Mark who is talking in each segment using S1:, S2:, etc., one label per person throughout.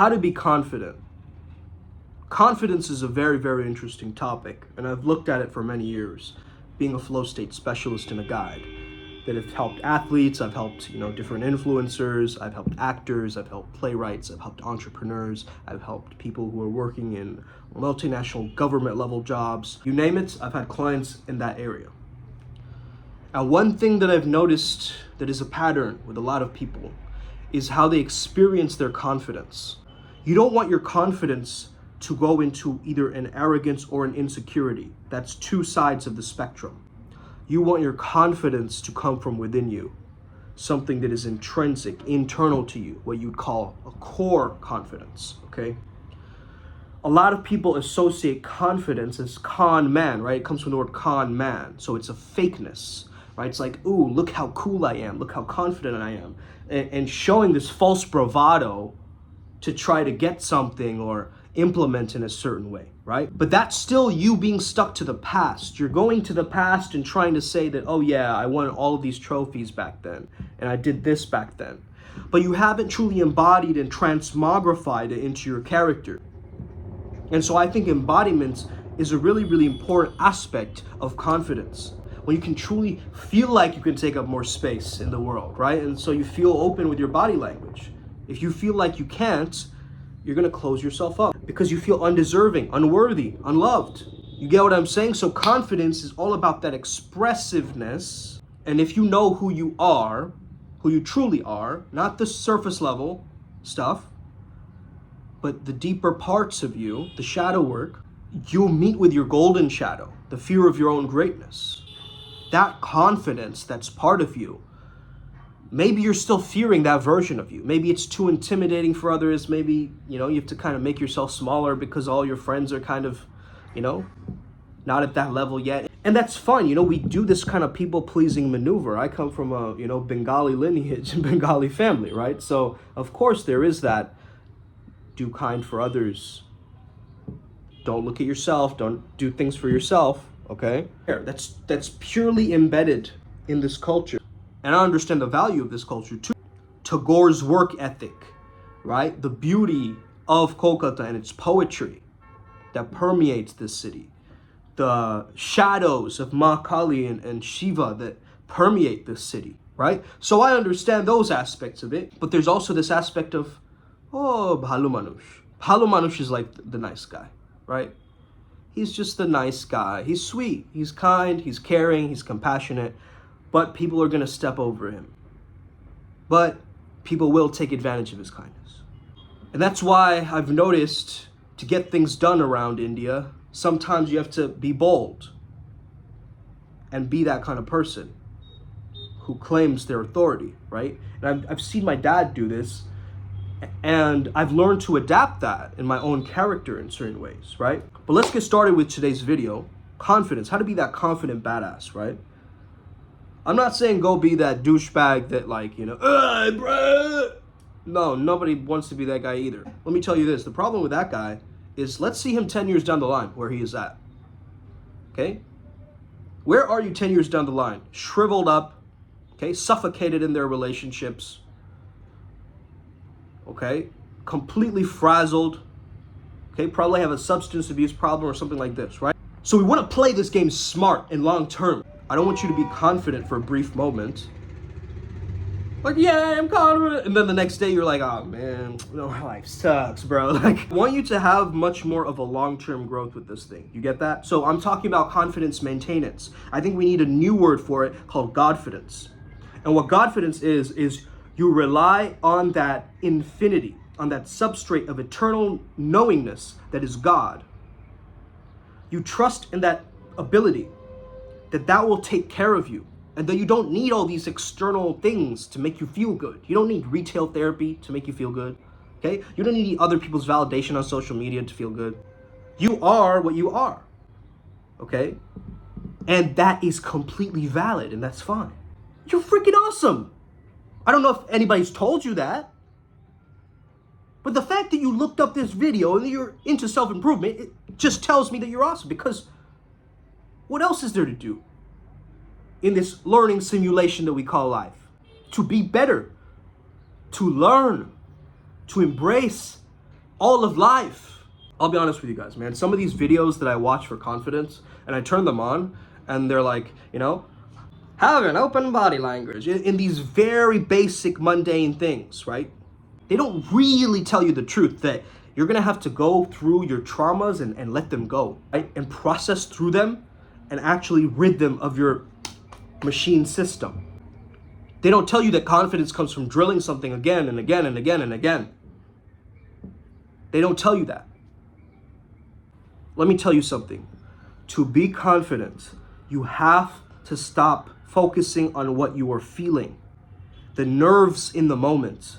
S1: How to be confident. Confidence is a very, very interesting topic, and I've looked at it for many years, being a flow state specialist and a guide that have helped athletes, I've helped, different influencers, I've helped actors, I've helped playwrights, I've helped entrepreneurs, I've helped people who are working in multinational government level jobs. You name it, I've had clients in that area. Now, one thing that I've noticed that is a pattern with a lot of people is how they experience their confidence. You don't want your confidence to go into either an arrogance or an insecurity. That's two sides of the spectrum. You want your confidence to come from within you, something that is intrinsic, internal to you, what you'd call a core confidence, okay? A lot of people associate confidence as con man, right? It comes from the word con man, so it's a fakeness, right? It's like, ooh, look how cool I am, look how confident I am, and showing this false bravado to try to get something or implement in a certain way, right? But that's still you being stuck to the past. You're going to the past and trying to say that, oh yeah, I won all of these trophies back then, and I did this back then. But you haven't truly embodied and transmogrified it into your character. And so I think embodiment is a really, really important aspect of confidence. When you can truly feel like you can take up more space in the world, right? And so you feel open with your body language. If you feel like you can't, you're gonna close yourself up because you feel undeserving, unworthy, unloved. You get what I'm saying? So confidence is all about that expressiveness. And if you know who you are, who you truly are, not the surface level stuff, but the deeper parts of you, the shadow work, you'll meet with your golden shadow, the fear of your own greatness. That confidence that's part of you, maybe you're still fearing that version of you. Maybe it's too intimidating for others. Maybe, you have to kind of make yourself smaller because all your friends are kind of, not at that level yet. And that's fine. We do this kind of people-pleasing maneuver. I come from a, Bengali lineage and Bengali family, right? So, of course, there is that do kind for others. Don't look at yourself. Don't do things for yourself, okay? That's purely embedded in this culture. And I understand the value of this culture too. Tagore's work ethic, right? The beauty of Kolkata and its poetry that permeates this city. The shadows of Ma Kali and Shiva that permeate this city, right? So I understand those aspects of it. But there's also this aspect of, bhalo manush. Bhalo manush is like the nice guy, right? He's just the nice guy. He's sweet, he's kind, he's caring, he's compassionate. But people are going to step over him. But people will take advantage of his kindness. And that's why I've noticed to get things done around India, sometimes you have to be bold and be that kind of person who claims their authority, right? And I've seen my dad do this, and I've learned to adapt that in my own character in certain ways, right? But let's get started with today's video. Confidence, how to be that confident badass, right? I'm not saying go be that douchebag that bruh. No, nobody wants to be that guy either. Let me tell you this, the problem with that guy is let's see him 10 years down the line where he is at, okay? Where are you 10 years down the line? Shriveled up, okay? Suffocated in their relationships, okay? Completely frazzled, okay? Probably have a substance abuse problem or something like this, right? So we want to play this game smart and long term. I don't want you to be confident for a brief moment. Like, yeah, I'm confident. And then the next day you're like, oh man, my life sucks, bro. I want you to have much more of a long-term growth with this thing. You get that? So I'm talking about confidence maintenance. I think we need a new word for it called Godfidence. And what Godfidence is you rely on that infinity, on that substrate of eternal knowingness that is God. You trust in that ability that will take care of you, and that you don't need all these external things to make you feel good. You don't need retail therapy to make you feel good, okay? You don't need other people's validation on social media to feel good. You are what you are, okay? And that is completely valid, and that's fine. You're freaking awesome. I don't know if anybody's told you that, but the fact that you looked up this video and you're into self-improvement, it just tells me that you're awesome, because what else is there to do in this learning simulation that we call life? To be better, to learn, to embrace, all of life. I'll be honest with you guys, man. Some of these videos that I watch for confidence, and I turn them on, and they're like, have an open body language, in these very basic, mundane things, right? They don't really tell you the truth that you're gonna have to go through your traumas and let them go, right? And process through them and actually rid them of your machine system. They don't tell you that confidence comes from drilling something again and again and again and again. They don't tell you that. Let me tell you something. To be confident, you have to stop focusing on what you are feeling, the nerves in the moment,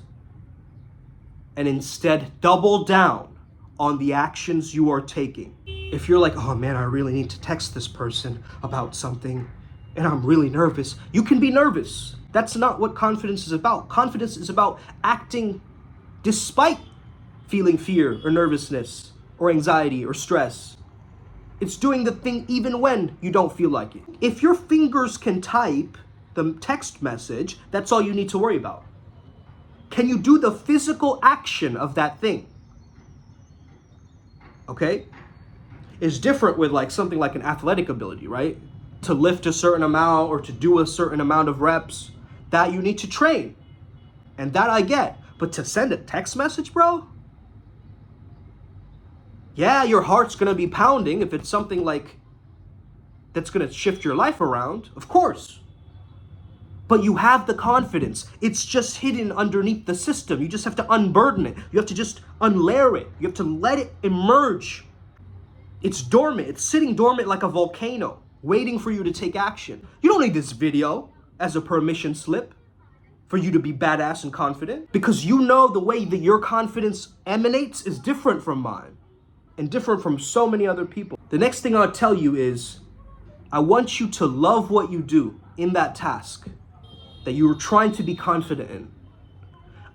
S1: and instead double down on the actions you are taking. If you're like, oh man, I really need to text this person about something and I'm really nervous, you can be nervous. That's not what confidence is about. Confidence is about acting despite feeling fear or nervousness or anxiety or stress. It's doing the thing even when you don't feel like it. If your fingers can type the text message, that's all you need to worry about. Can you do the physical action of that thing? Okay? It's different with something like an athletic ability, right? To lift a certain amount or to do a certain amount of reps, that you need to train. And that I get. But to send a text message, bro? Yeah, your heart's gonna be pounding if it's something that's gonna shift your life around, of course. But you have the confidence. It's just hidden underneath the system. You just have to unburden it. You have to just unlayer it. You have to let it emerge. It's dormant. It's sitting dormant like a volcano, waiting for you to take action. You don't need this video as a permission slip for you to be badass and confident, because you know the way that your confidence emanates is different from mine and different from so many other people. The next thing I'll tell you is, I want you to love what you do in that task that you were trying to be confident in.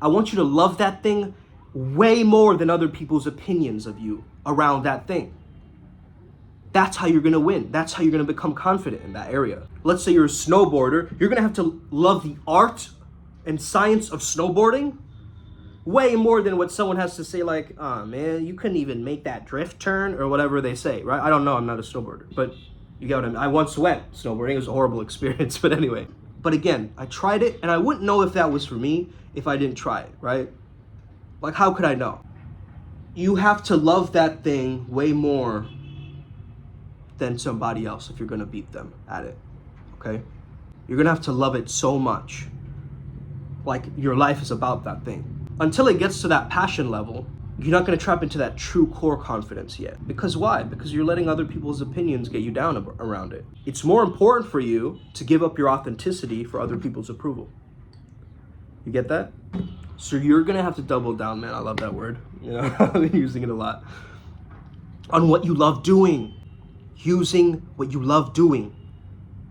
S1: I want you to love that thing way more than other people's opinions of you around that thing. That's how you're gonna win. That's how you're gonna become confident in that area. Let's say you're a snowboarder, you're gonna have to love the art and science of snowboarding way more than what someone has to say oh man, you couldn't even make that drift turn or whatever they say, right? I don't know, I'm not a snowboarder, but you get what I mean. I once went snowboarding, it was a horrible experience, but anyway. But again, I tried it and I wouldn't know if that was for me if I didn't try it, right? How could I know? You have to love that thing way more than somebody else if you're gonna beat them at it, okay? You're gonna have to love it so much. Your life is about that thing. Until it gets to that passion level, you're not gonna trap into that true core confidence yet. Because why? Because you're letting other people's opinions get you down around it. It's more important for you to give up your authenticity for other people's approval. You get that? So you're gonna have to double down, man. I love that word. I've been using it a lot. On what you love doing. Using what you love doing.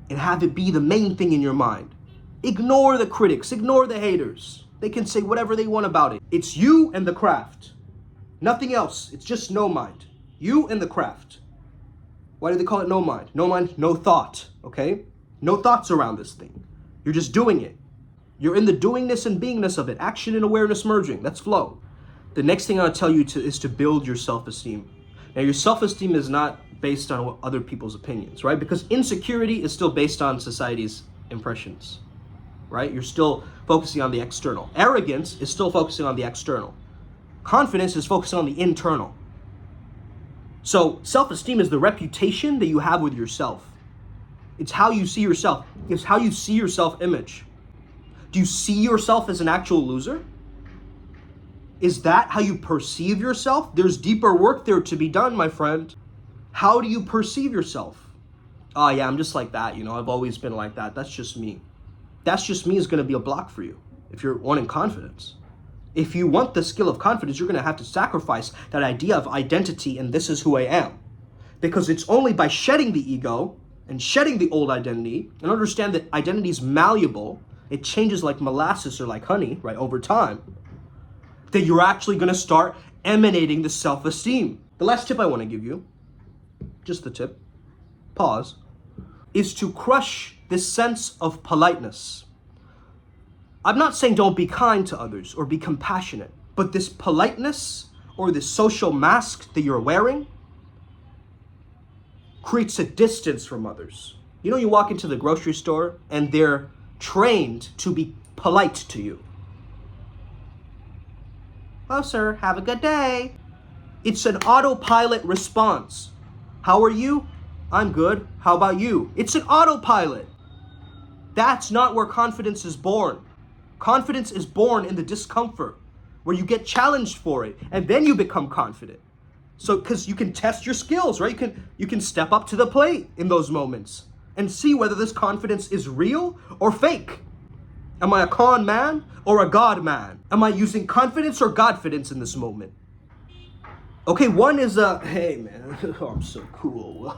S1: And have it be the main thing in your mind. Ignore the critics, ignore the haters. They can say whatever they want about it. It's you and the craft. Nothing else. It's just no mind. You and the craft. Why do they call it no mind? No mind, no thought, okay? No thoughts around this thing. You're just doing it. You're in the doingness and beingness of it. Action and awareness merging. That's flow. The next thing I'll tell you is to build your self-esteem. Now, your self-esteem is not based on what other people's opinions, right? Because insecurity is still based on society's impressions, right? You're still focusing on the external. Arrogance is still focusing on the external. Confidence is focusing on the internal. So self-esteem is the reputation that you have with yourself. It's how you see yourself. It's how you see your self-image. Do you see yourself as an actual loser? Is that how you perceive yourself? There's deeper work there to be done, my friend. How do you perceive yourself? Oh yeah, I'm just like that, I've always been like that. That's just me. That's just me is gonna be a block for you if you're wanting confidence. If you want the skill of confidence, you're gonna have to sacrifice that idea of identity and this is who I am. Because it's only by shedding the ego and shedding the old identity and understand that identity is malleable, it changes like molasses or like honey, right, over time, that you're actually gonna start emanating the self-esteem. The last tip I wanna give you, just the tip, pause, is to crush this sense of politeness. I'm not saying don't be kind to others or be compassionate, but this politeness or this social mask that you're wearing creates a distance from others. You know, you walk into the grocery store and they're trained to be polite to you. Hello, sir. Have a good day. It's an autopilot response. How are you? I'm good. How about you? It's an autopilot. That's not where confidence is born. Confidence is born in the discomfort, where you get challenged for it, and then you become confident. So, because you can test your skills, right? You can step up to the plate in those moments and see whether this confidence is real or fake. Am I a con man or a God man? Am I using confidence or Godfidence in this moment? Okay, one is hey man, oh, I'm so cool.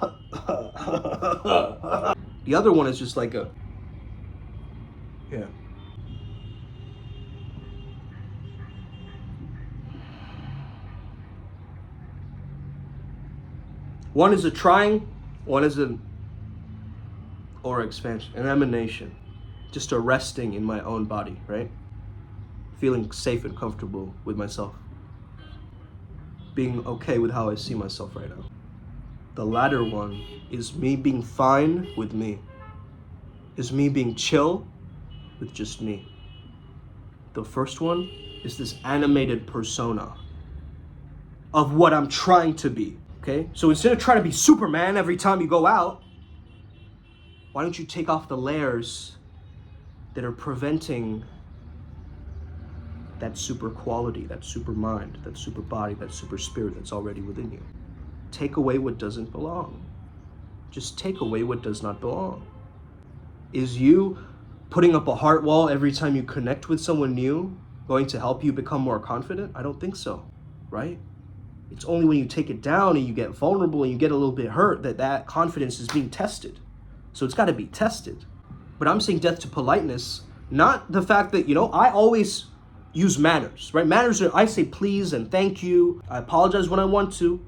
S1: The other one is just like yeah. One is a trying, one is an aura expansion, an emanation. Just a resting in my own body, right? Feeling safe and comfortable with myself. Being okay with how I see myself right now. The latter one is me being fine with me. Is me being chill with just me. The first one is this animated persona of what I'm trying to be, okay? So instead of trying to be Superman every time you go out, why don't you take off the layers that are preventing that super quality, that super mind, that super body, that super spirit that's already within you. Take away what doesn't belong. Just take away what does not belong. Is you putting up a heart wall every time you connect with someone new going to help you become more confident? I don't think so, right? It's only when you take it down and you get vulnerable and you get a little bit hurt that confidence is being tested. So it's got to be tested. But I'm saying death to politeness, not the fact that, I always use manners, right? Manners are, I say please and thank you. I apologize when I want to,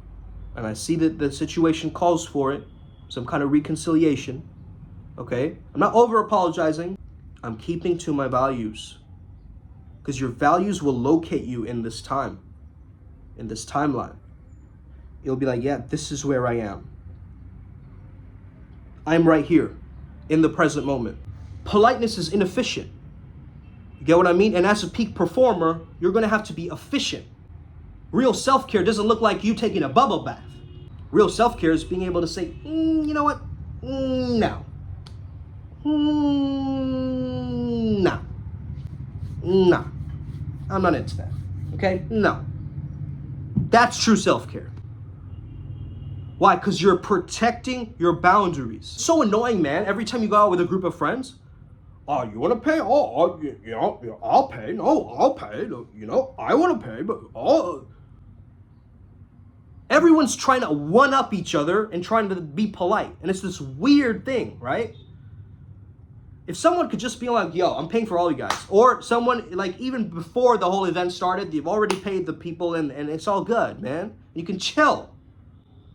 S1: and I see that the situation calls for it, some kind of reconciliation, okay? I'm not over apologizing. I'm keeping to my values, because your values will locate you in this time, in this timeline. You'll be like, yeah, this is where I am. I'm right here in the present moment. Politeness is inefficient. You get what I mean? And as a peak performer, you're going to have to be efficient. Real self-care doesn't look like you taking a bubble bath. Real self-care is being able to say, you know what? No. No. No. I'm not into that. Okay? No. That's true self-care. Why? Because you're protecting your boundaries. So annoying, man. Every time you go out with a group of friends, oh, you want to pay? Oh, I'll pay. No, I'll pay. I want to pay, but everyone's trying to one-up each other and trying to be polite. And it's this weird thing, right? If someone could just be like, yo, I'm paying for all you guys. Or someone, like, even before the whole event started, you've already paid the people and it's all good, man. You can chill,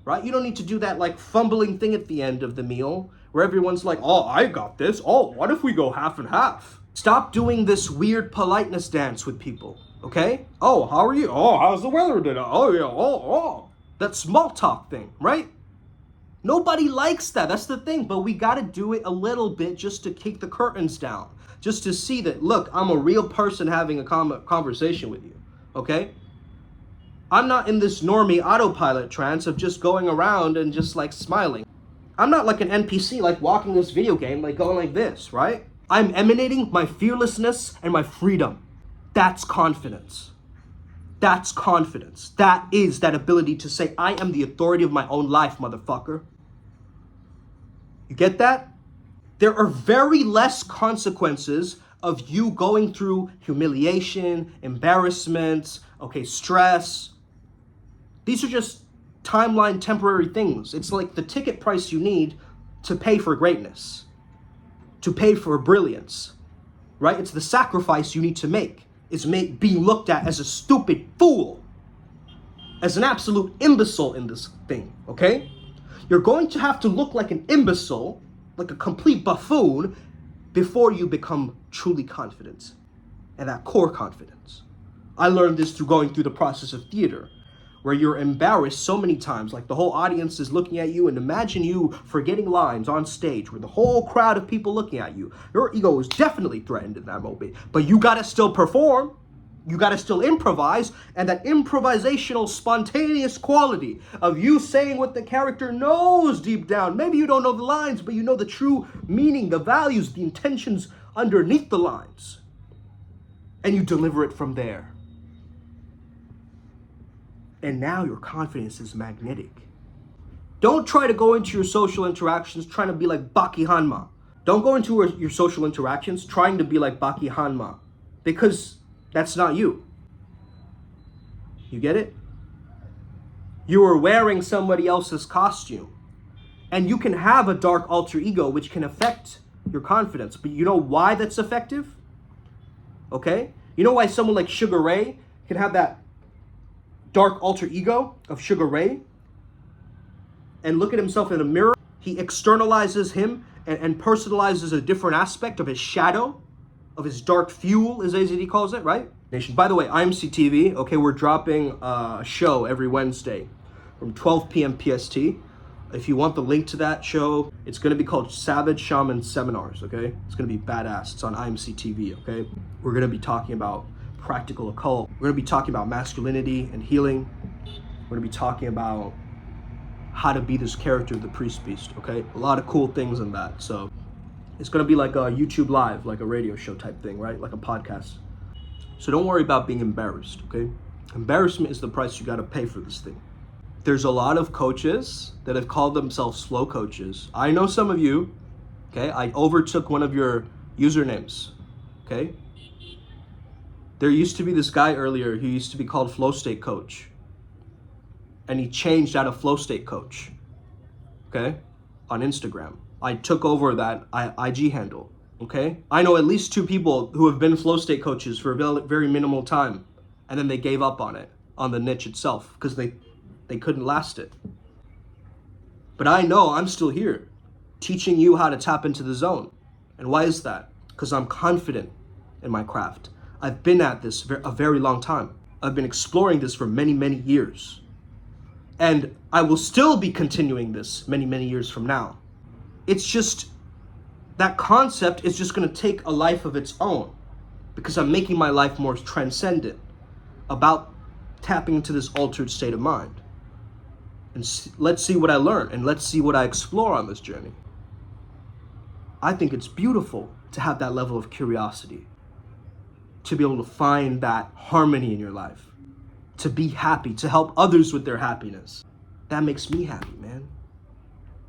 S1: right? You don't need to do that, like, fumbling thing at the end of the meal where everyone's like, oh, I got this. Oh, what if we go half and half? Stop doing this weird politeness dance with people, okay? Oh, how are you? Oh, how's the weather today? Oh, yeah, oh. That small talk thing, right? Nobody likes that. That's the thing. But we got to do it a little bit just to kick the curtains down. Just to see that, look, I'm a real person having a conversation with you, okay? I'm not in this normie autopilot trance of just going around and just like smiling. I'm not like an NPC like walking this video game like going like this, right? I'm emanating my fearlessness and my freedom. That's confidence. That's confidence. That is that ability to say, I am the authority of my own life, motherfucker. You get that? There are very less consequences of you going through humiliation, embarrassment, stress. These are just timeline temporary things. It's like the ticket price you need to pay for greatness, to pay for brilliance, right? It's the sacrifice you need to make. Is being looked at as a stupid fool, as an absolute imbecile in this thing, okay? You're going to have to look like an imbecile, like a complete buffoon, before you become truly confident, and that core confidence. I learned this through going through the process of theater. where you're embarrassed so many times, like the whole audience is looking at you, and imagine you forgetting lines on stage with the whole crowd of people looking at you. Your ego is definitely threatened in that moment, but you gotta still perform. You gotta still improvise, and that improvisational, spontaneous quality of you saying what the character knows deep down. Maybe you don't know the lines, but you know the true meaning, the values, the intentions underneath the lines. And you deliver it from there. And now your confidence is magnetic. Don't try to go into your social interactions trying to be like Baki Hanma. Don't go into your social interactions trying to be like Baki Hanma, because that's not you. You get it? You are wearing somebody else's costume. And you can have a dark alter ego which can affect your confidence. But you know why that's effective? Okay? You know why someone like Sugar Ray can have that dark alter ego of Sugar Ray and look at himself in a mirror? He externalizes him and personalizes a different aspect of his shadow, of his dark fuel, as AZD calls it, right? Nation. By the way, IMC TV, okay, we're dropping a show every Wednesday from 12 p.m. PST. If you want the link to that show, it's going to be called Savage Shaman Seminars, okay? It's going to be badass. It's on IMC TV, okay? We're going to be talking about practical occult. We're going to be talking about masculinity and healing. We're going to be talking about how to be this character, the priest beast, okay? A lot of cool things in that. So it's going to be like a YouTube live, like a radio show type thing, right? Like a podcast. So don't worry about being embarrassed, okay? Embarrassment is the price you got to pay for this thing. There's a lot of coaches that have called themselves flow coaches. I know some of you, okay? I overtook one of your usernames, okay? There used to be this guy earlier who used to be called Flow State Coach. And he changed out of Flow State Coach, okay? On Instagram. I took over that IG handle, okay? I know at least 2 people who have been Flow State Coaches for a very minimal time, and then they gave up on it, on the niche itself, because they couldn't last it. But I know I'm still here, teaching you how to tap into the zone. And why is that? Because I'm confident in my craft. I've been at this a very long time. I've been exploring this for many, many years. And I will still be continuing this many, many years from now. It's just, that concept is just going to take a life of its own, because I'm making my life more transcendent, about tapping into this altered state of mind. And let's see what I learn, and let's see what I explore on this journey. I think it's beautiful to have that level of curiosity, to be able to find that harmony in your life, to be happy, to help others with their happiness. That makes me happy, man.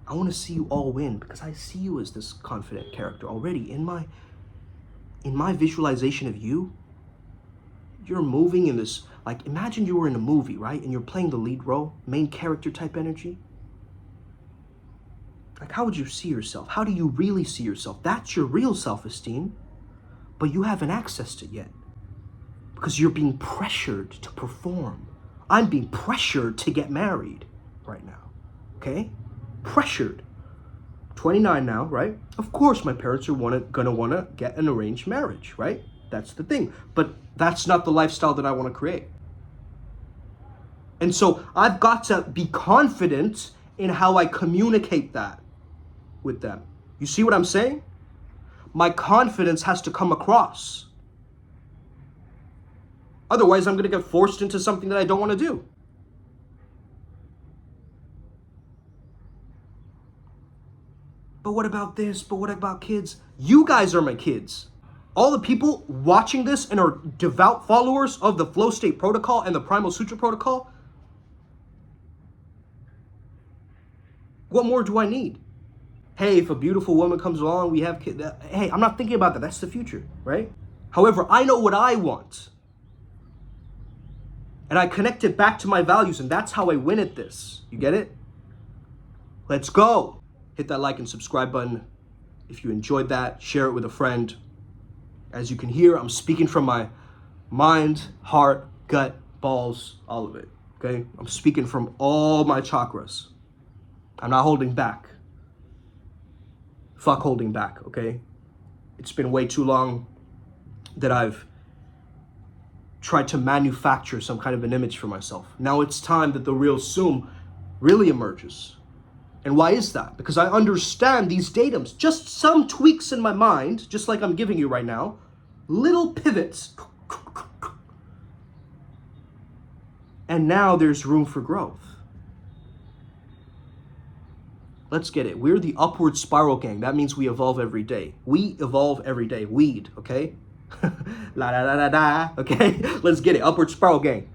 S1: I want to see you all win, because I see you as this confident character already. In my visualization of you, you're moving in this, like, imagine you were in a movie, right? And you're playing the lead role, main character type energy. Like, how would you see yourself? How do you really see yourself? That's your real self-esteem, but you haven't accessed it yet, because you're being pressured to perform. I'm being pressured to get married right now, okay? Pressured. 29 now, right? Of course my parents are gonna wanna get an arranged marriage, right? That's the thing. But that's not the lifestyle that I want to create. And so I've got to be confident in how I communicate that with them. You see what I'm saying? My confidence has to come across. Otherwise, I'm going to get forced into something that I don't want to do. But what about this? But what about kids? You guys are my kids. All the people watching this and are devout followers of the Flow State Protocol and the Primal Sutra Protocol, what more do I need? Hey, if a beautiful woman comes along, we have kids. Hey, I'm not thinking about that. That's the future, right? However, I know what I want. And I connect it back to my values, and that's how I win at this. You get it? Let's go. Hit that like and subscribe button if you enjoyed that. Share it with a friend. As you can hear, I'm speaking from my mind, heart, gut, balls, all of it, okay? I'm speaking from all my chakras. I'm not holding back. Fuck holding back, okay? It's been way too long that I've tried to manufacture some kind of an image for myself. Now it's time that the real Sum really emerges. And why is that? Because I understand these datums, just some tweaks in my mind, just like I'm giving you right now, little pivots. And now there's room for growth. Let's get it. We're the upward spiral gang. That means we evolve every day. We evolve every day. Weed, okay? La da da da da, okay? Let's get it. Upward spiral gang.